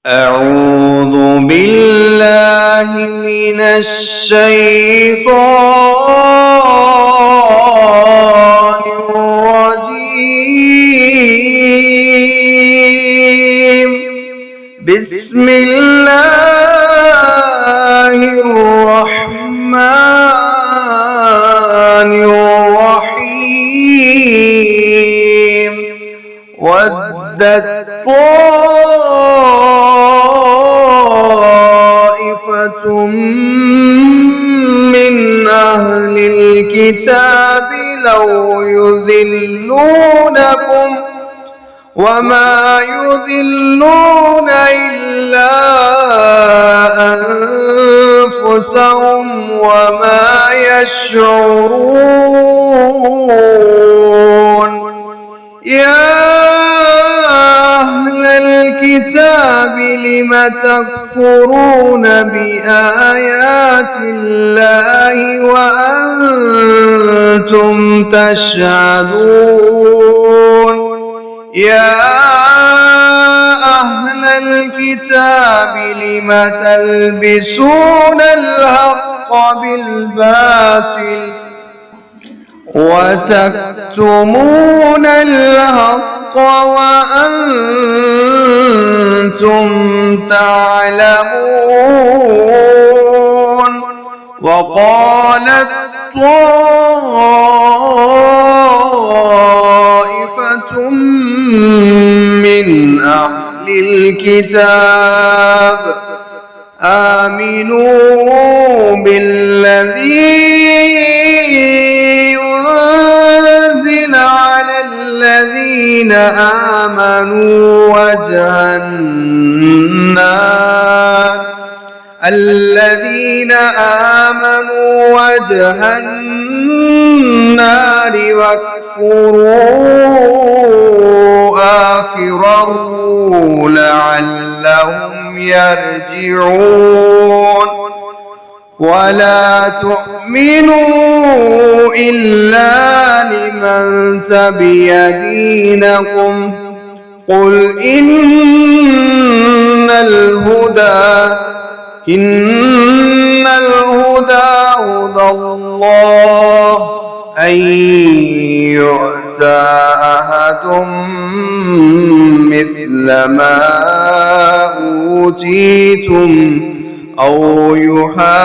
أعوذ بالله من الشيطان الرجيم. بسم الله الرحمن الرحيم. ودت طائفة من أهل الكتاب لو يضلونكم وما يضلون إلا أنفسهم وما يشعرون. يا أهل الكتاب لم تكفرون بآيات الله وأنتم تشهدون. يا أهل الكتاب لم تلبسون الحق بالباطل وتكتمون الحق وأنتم تعلمون. وقالت طائفة من أهل الكتاب آمنوا بالذي أنزل على الذين آمنوا وجه النار واكفروا آخره لعلهم يرجعون. ولا تؤمنوا إلا لمن تبع دينكم. قل إن الهدى هدى الله أن يؤتى أحد مثل ما أوتيتم أو يحاجوكم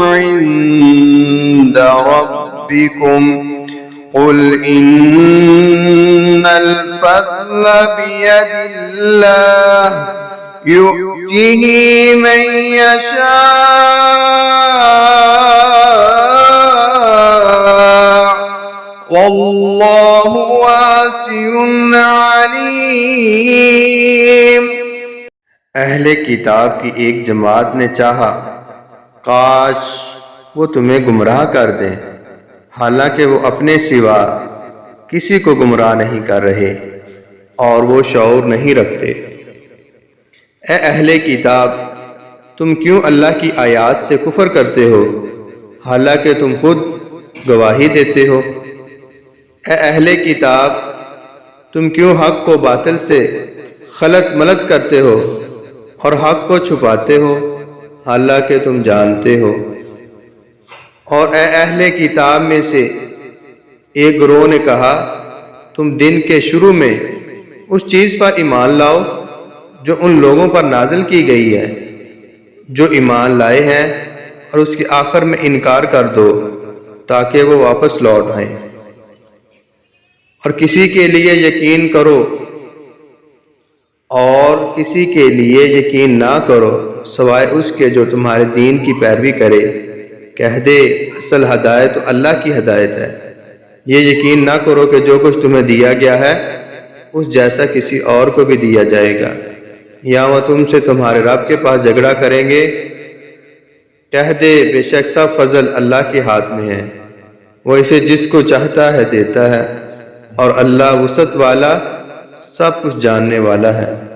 عند ربكم. قل إن الفضل بيد الله يؤتيه من يشاء والله واسع عليم. अहले किताब की एक जमात ने चाहा काश वो तुम्हें गुमराह कर दें, हालांकि वो अपने सिवा किसी को गुमराह नहीं कर रहे और वो शऊर नहीं रखते। ए अहले किताब, तुम क्यों अल्लाह की आयात से कुफर करते हो हालांकि तुम खुद गवाही देते हो। ए अहले किताब, तुम क्यों हक को बातिल से खलत मलत करते हो और हक को छुपाते हो हालांकि तुम जानते हो। और ए अहले किताब में से एक गिरोह ने कहा, तुम दिन के शुरू में उस चीज़ पर ईमान लाओ जो उन लोगों पर नाजिल की गई है जो ईमान लाए हैं, और उसके आखिर में इनकार कर दो ताकि वो वापस लौट आए। और किसी के लिए यकीन करो और किसी के लिए यकीन ना करो सिवाय उसके जो तुम्हारे दीन की पैरवी करे। कह दे, असल हदायत तो अल्लाह की हदायत है। ये यकीन ना करो कि जो कुछ तुम्हें दिया गया है उस जैसा किसी और को भी दिया जाएगा, या वह तुमसे तुम्हारे रब के पास झगड़ा करेंगे। कह दे, बेशक सब फजल अल्लाह के हाथ में है, वो इसे जिसको चाहता है देता है, और अल्लाह वसअत वाला सब कुछ जानने वाला है।